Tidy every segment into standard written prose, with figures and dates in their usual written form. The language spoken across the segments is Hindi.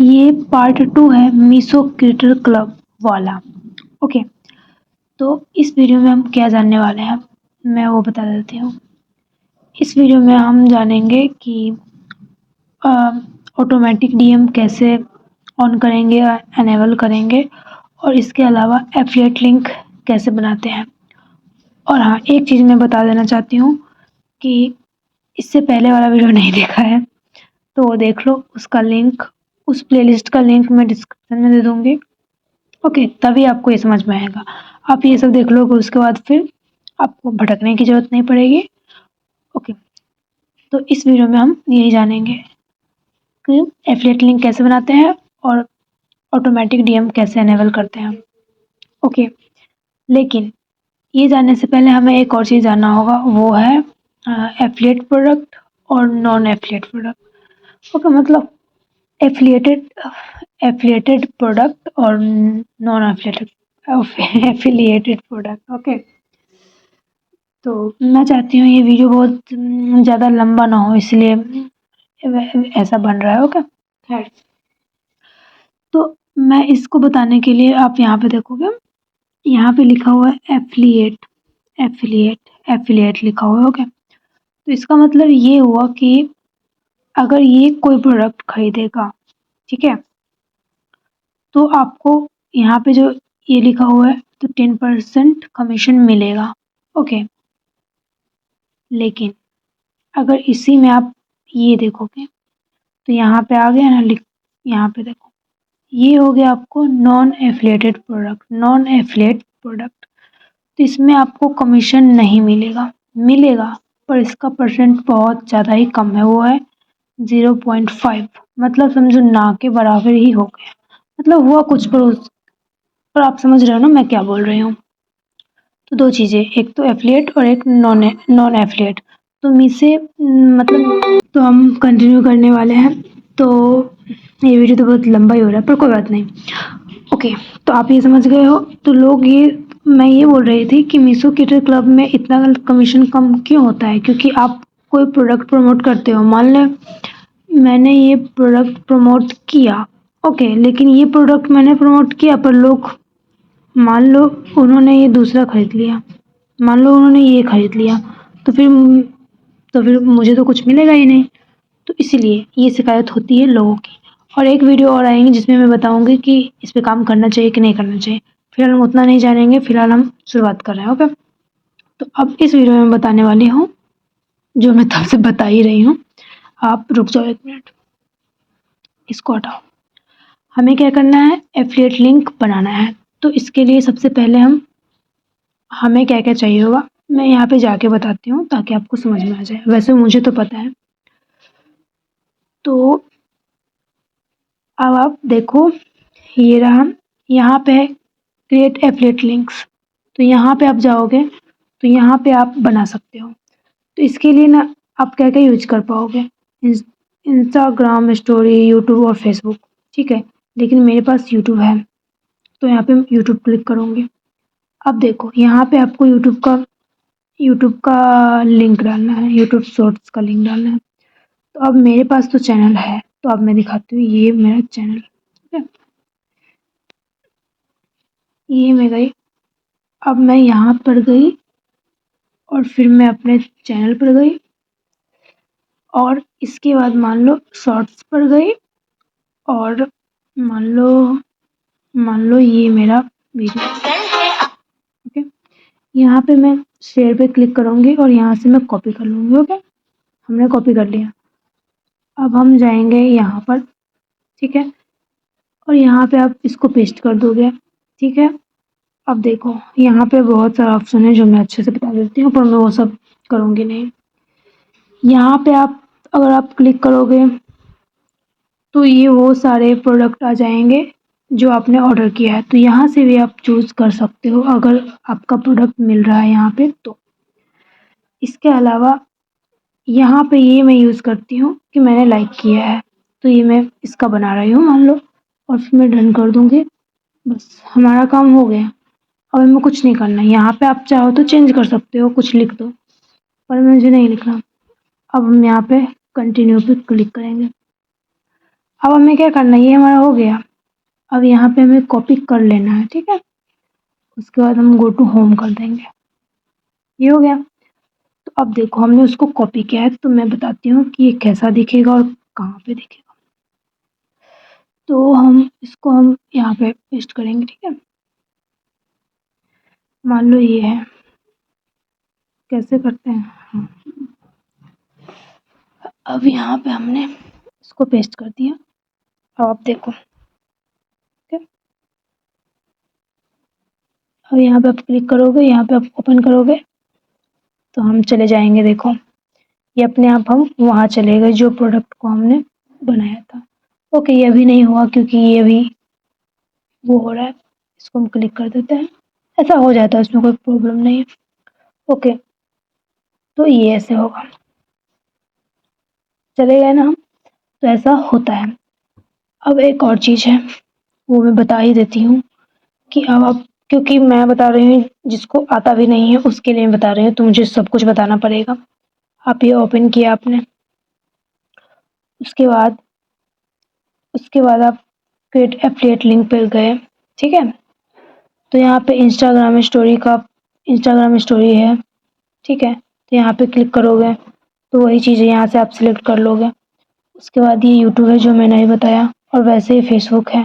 ये पार्ट 2 है मीशो क्रिएटर क्लब वाला। ओके, तो इस वीडियो में हम क्या जानने वाले हैं मैं वो बता देती हूँ। इस वीडियो में हम जानेंगे कि ऑटोमेटिक डीएम कैसे ऑन करेंगे या एनेबल करेंगे, और इसके अलावा एफिलिएट लिंक कैसे बनाते हैं। और हाँ, एक चीज़ मैं बता देना चाहती हूँ कि इससे पहले वाला वीडियो नहीं देखा है तो वो देख लो, उसका लिंक, उस प्लेलिस्ट का लिंक मैं डिस्क्रिप्शन में दे दूँगी। ओके, तभी आपको ये समझ में आएगा। आप ये सब देख लोगे, उसके बाद फिर आपको भटकने की ज़रूरत नहीं पड़ेगी। ओके, तो इस वीडियो में हम यही जानेंगे कि एफिलिएट लिंक कैसे बनाते हैं और ऑटोमेटिक डीएम कैसे एनेबल करते हैं। ओके, लेकिन ये जानने से पहले हमें एक और चीज़ जानना होगा, वो है एफिलिएट प्रोडक्ट और नॉन एफिलिएट प्रोडक्ट। ओके, मतलब एफिलिएटेड प्रोडक्ट और नॉन एफिलिएटेड प्रोडक्ट। ओके, तो मैं चाहती हूँ ये वीडियो बहुत ज़्यादा लंबा ना हो, इसलिए ऐसा बन रहा है। ओके, खैर, तो मैं इसको बताने के लिए आप यहाँ पे देखोगे, यहाँ पे लिखा हुआ है एफिलिएट एफिलिएट एफिलिएट लिखा हुआ है। ओके, तो इसका मतलब ये हुआ कि अगर ये कोई प्रोडक्ट खरीदेगा, ठीक है, तो आपको यहाँ पे जो ये लिखा हुआ है तो 10% कमीशन मिलेगा। ओके, लेकिन अगर इसी में आप ये देखोगे तो यहाँ पे आ गया ना, यहाँ पे देखो, ये हो गया आपको non affiliated product. Non affiliate product, तो इसमें आपको कमीशन नहीं मिलेगा, मिलेगा पर इसका परसेंट बहुत ज़्यादा ही कम है, वो है 0.5। मतलब समझो ना के बराबर ही हो गया, मतलब हुआ कुछ पर आप समझ रहे हो ना मैं क्या बोल रही हूँ। तो दो चीज़ें, एक तो एफिलिएट और एक नॉन एफिलिएट। तो मीसे मतलब तो हम कंटिन्यू करने वाले हैं। तो ये वीडियो तो बहुत लंबा ही हो रहा है, पर कोई बात नहीं। ओके, तो आप ये समझ गए हो। तो लोग मैं ये बोल रही थी कि मीशो क्रिएटर क्लब में इतना कमीशन कम क्यों होता है, क्योंकि आप कोई प्रोडक्ट प्रमोट करते हो। मान लें मैंने ये प्रोडक्ट प्रमोट किया, ओके, लेकिन ये प्रोडक्ट मैंने प्रमोट किया पर लोग, मान लो उन्होंने ये दूसरा खरीद लिया, मान लो उन्होंने ये खरीद लिया, तो फिर मुझे तो कुछ मिलेगा ही नहीं। तो इसीलिए ये शिकायत होती है लोगों की। और एक वीडियो और आएंगी जिसमें मैं बताऊंगी कि इस पे काम करना चाहिए कि नहीं करना चाहिए। फिलहाल हम उतना नहीं जानेंगे, फिलहाल हम शुरुआत कर रहे हैं। ओके, तो अब इस वीडियो में बताने वाली हूँ जो मैं तब से बता ही रही हूँ। आप रुक जाओ 1 मिनट, इसको हटाओ। हमें क्या करना है, एफिलिएट लिंक बनाना है। तो इसके लिए सबसे पहले हमें क्या क्या चाहिए होगा मैं यहाँ पे जाके बताती हूँ ताकि आपको समझ में आ जाए। वैसे मुझे तो पता है। तो अब आप देखो, ये रहा, यहाँ पे है क्रिएट एफिलिएट लिंक्स। तो यहाँ पे आप जाओगे तो यहाँ पे आप बना सकते हो। तो इसके लिए ना आप क्या क्या यूज कर पाओगे, इंस्टाग्राम स्टोरी, यूट्यूब और फेसबुक, ठीक है, लेकिन मेरे पास यूट्यूब है तो यहाँ पे यूट्यूब क्लिक करूँगी। अब देखो यहाँ पे आपको यूट्यूब का लिंक डालना है, यूट्यूब शॉर्ट्स का लिंक डालना है। तो अब मेरे पास तो चैनल है, तो अब मैं दिखाती हूँ, ये मेरा चैनल, ठीक है, ये मैं गई। अब मैं यहाँ पर गई और फिर मैं अपने चैनल पर गई और इसके बाद मान लो शॉर्ट्स पर गई और मान लो ये मेरा वीडियो, ओके, यहाँ पे मैं शेयर पे क्लिक करूँगी और यहाँ से मैं कॉपी कर लूँगी। ओके, हमने कॉपी कर लिया। अब हम जाएंगे यहाँ पर, ठीक है, और यहाँ पे आप इसको पेस्ट कर दोगे, ठीक है। अब देखो यहाँ पे बहुत सारा ऑप्शन है जो मैं अच्छे से बता देती हूँ, पर मैं वो सब करूँगी नहीं। यहाँ पे अगर आप क्लिक करोगे तो ये वो सारे प्रोडक्ट आ जाएंगे जो आपने ऑर्डर किया है। तो यहाँ से भी आप चूज कर सकते हो अगर आपका प्रोडक्ट मिल रहा है यहाँ पे तो। इसके अलावा यहाँ पे ये मैं यूज़ करती हूँ कि मैंने लाइक किया है तो ये मैं इसका बना रही हूँ मान लो, और फिर मैं डन कर दूँगी, बस हमारा काम हो गया। अब हमें कुछ नहीं करना है। यहाँ पे आप चाहो तो चेंज कर सकते हो, कुछ लिख दो, पर मुझे नहीं लिखना। अब हम यहाँ पे कंटिन्यू पे क्लिक करेंगे। अब हमें क्या करना है, ये हमारा हो गया। अब यहाँ पे हमें कॉपी कर लेना है, ठीक है। उसके बाद हम गो टू होम कर देंगे, ये हो गया। तो अब देखो हमने उसको कॉपी किया है, तो मैं बताती हूँ कि ये कैसा दिखेगा और कहाँ पे दिखेगा। तो हम यहाँ पे पेस्ट करेंगे, ठीक है। मान लो ये है, कैसे करते हैं। हाँ। अब यहाँ पे हमने इसको पेस्ट कर दिया। अब आप देखो, ठीक है। अब यहाँ पे आप क्लिक करोगे, यहाँ पे आप ओपन करोगे तो हम चले जाएंगे। देखो ये अपने आप हम वहाँ चले गए जो प्रोडक्ट को हमने बनाया था। ओके, ये अभी नहीं हुआ क्योंकि ये अभी वो हो रहा है। इसको हम क्लिक कर देते हैं, ऐसा हो जाता है, उसमें कोई प्रॉब्लम नहीं है। ओके, तो ये ऐसे होगा, चले गए ना हम, तो ऐसा होता है। अब एक और चीज़ है, वो मैं बता ही देती हूँ कि अब आप, क्योंकि मैं बता रही हूँ जिसको आता भी नहीं है उसके लिए मैं बता रही हूँ, तो मुझे सब कुछ बताना पड़ेगा। आप ये ओपन किया आपने, उसके बाद आप क्रिएट एफिलिएट लिंक पे गए, ठीक है। तो यहाँ पे इंस्टाग्राम स्टोरी है, ठीक है। तो यहाँ पे क्लिक करोगे तो वही चीज़ है, यहाँ से आप सिलेक्ट कर लोगे। उसके बाद ये यूट्यूब है जो मैंने ही बताया, और वैसे ही फेसबुक है,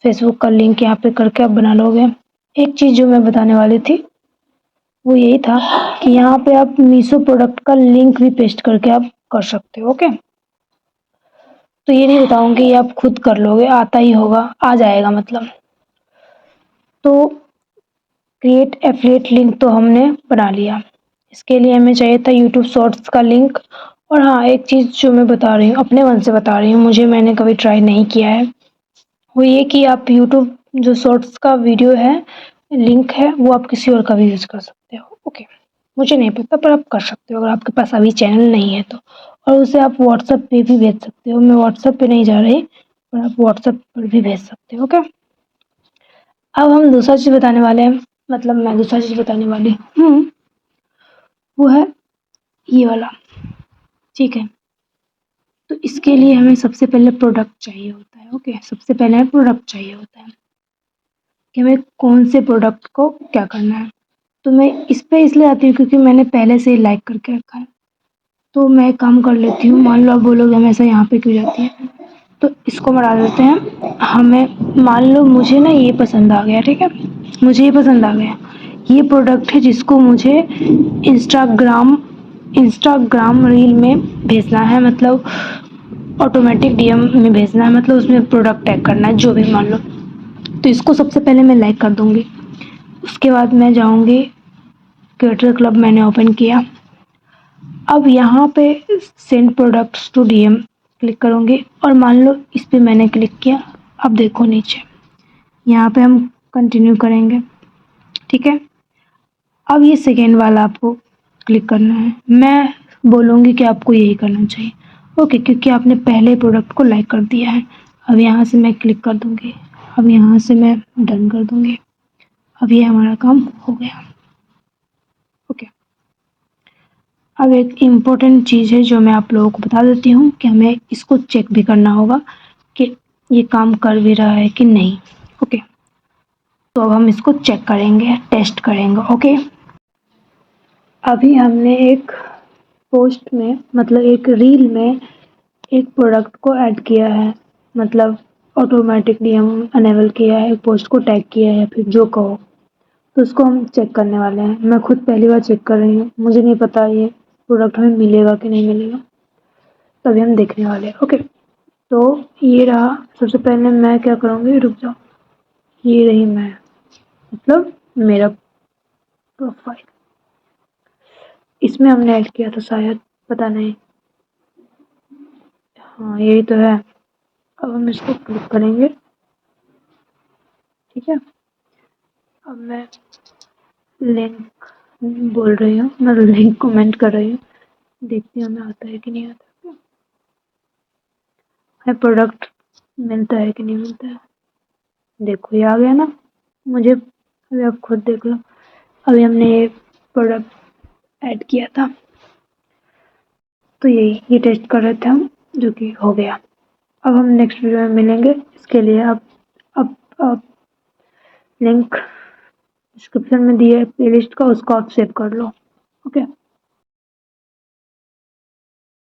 फेसबुक का लिंक यहाँ पे करके आप बना लोगे। एक चीज़ जो मैं बताने वाली थी वो यही था कि यहाँ पे आप मीशो प्रोडक्ट का लिंक भी पेस्ट करके आप कर सकते हो, ओके। तो ये नहीं बताऊंगी, ये आप खुद कर लोगे, आता ही होगा, आ जाएगा मतलब। तो क्रिएट एफिलिएट लिंक तो हमने बना लिया। इसके लिए हमें चाहिए था यूट्यूब शॉर्ट्स का लिंक। और हाँ, एक चीज़ जो मैं बता रही हूँ, अपने मन से बता रही हूँ, मैंने कभी ट्राई नहीं किया है, वो ये कि आप यूट्यूब जो शॉर्ट्स का वीडियो है, लिंक है, वो आप किसी और का भी यूज़ कर सकते हो, ओके। मुझे नहीं पता पर आप कर सकते हो अगर आपके पास अभी चैनल नहीं है तो। और उसे आप व्हाट्सएप पे भी भेज सकते हो, मैं व्हाट्सएप पे नहीं जा रही, पर आप व्हाट्सएप पर भी भेज सकते हो, ओके। अब हम दूसरा चीज़ बताने वाले हैं, मतलब मैं दूसरा चीज़ बताने वाली हूँ, वो है ये वाला, ठीक है। तो इसके लिए हमें सबसे पहले प्रोडक्ट चाहिए होता है, ओके। सबसे पहले प्रोडक्ट चाहिए होता है कि हमें कौन से प्रोडक्ट को क्या करना है। तो मैं इस पे इसलिए आती हूँ क्योंकि मैंने पहले से ही लाइक करके रखा है। तो मैं एक काम कर लेती हूँ, मान लो आप बोलोगे हमेशा यहाँ पे क्यों जाती है, तो इसको बढ़ा देते हैं। हमें मान लो मुझे ना ये पसंद आ गया, ठीक है, मुझे ये पसंद आ गया, ये प्रोडक्ट है जिसको मुझे इंस्टाग्राम इंस्टाग्राम रील में भेजना है, मतलब ऑटोमेटिक डीएम में भेजना है, मतलब उसमें प्रोडक्ट टैग करना है जो भी मान लो। तो इसको सबसे पहले मैं लाइक कर दूंगी। उसके बाद मैं जाऊंगी, क्रिएटर क्लब मैंने ओपन किया। अब यहाँ पे send products to DM click करूँगी और मान लो इस पे मैंने क्लिक किया। अब देखो नीचे यहाँ पे हम कंटिन्यू करेंगे, ठीक है। अब ये सेकेंड वाला आपको क्लिक करना है, मैं बोलूँगी कि आपको यही करना चाहिए, ओके, क्योंकि आपने पहले प्रोडक्ट को लाइक कर दिया है। अब यहाँ से मैं क्लिक कर दूँगी, अब यहाँ से मैं डन कर दूँगी। अब ये हमारा काम हो गया, ओके। अब एक इम्पोर्टेंट चीज़ है जो मैं आप लोगों को बता देती हूँ कि हमें इसको चेक भी करना होगा कि ये काम कर भी रहा है कि नहीं, ओके। तो अब हम इसको चेक करेंगे, टेस्ट करेंगे, ओके। अभी हमने एक पोस्ट में, मतलब एक रील में, एक प्रोडक्ट को ऐड किया है, मतलब ऑटोमेटिकली हम अनेबल किया है, पोस्ट को टैग किया है, फिर जो कहो। तो उसको हम चेक करने वाले हैं। मैं खुद पहली बार चेक कर रही हूँ, मुझे नहीं पता ये प्रोडक्ट हमें मिलेगा कि नहीं मिलेगा, तभी हम देखने वाले हैं, ओके। तो ये रहा, सबसे पहले मैं क्या करूँगी, रुक जाओ, ये रही मैं, मतलब मेरा प्रोफाइल, इसमें हमने ऐड किया था शायद, पता नहीं, हाँ यही तो है। अब हम इसको क्लिक करेंगे, ठीक है। अब मैं लिंक बोल रही हूँ, मैं लिंक कमेंट कर रही हूँ, देखती हूँ हमें आता है कि नहीं आता है, प्रोडक्ट मिलता है कि नहीं मिलता है। देखो ये आ गया ना मुझे, अभी आप खुद देख लो। अभी हमने ये प्रोडक्ट ऐड किया था, तो ये टेस्ट कर रहे थे हम, जो कि हो गया। अब हम नेक्स्ट वीडियो में मिलेंगे। इसके लिए अब लिंक डिस्क्रिप्शन में दिए प्लेलिस्ट का, उसको आप सेव कर लो। ओके।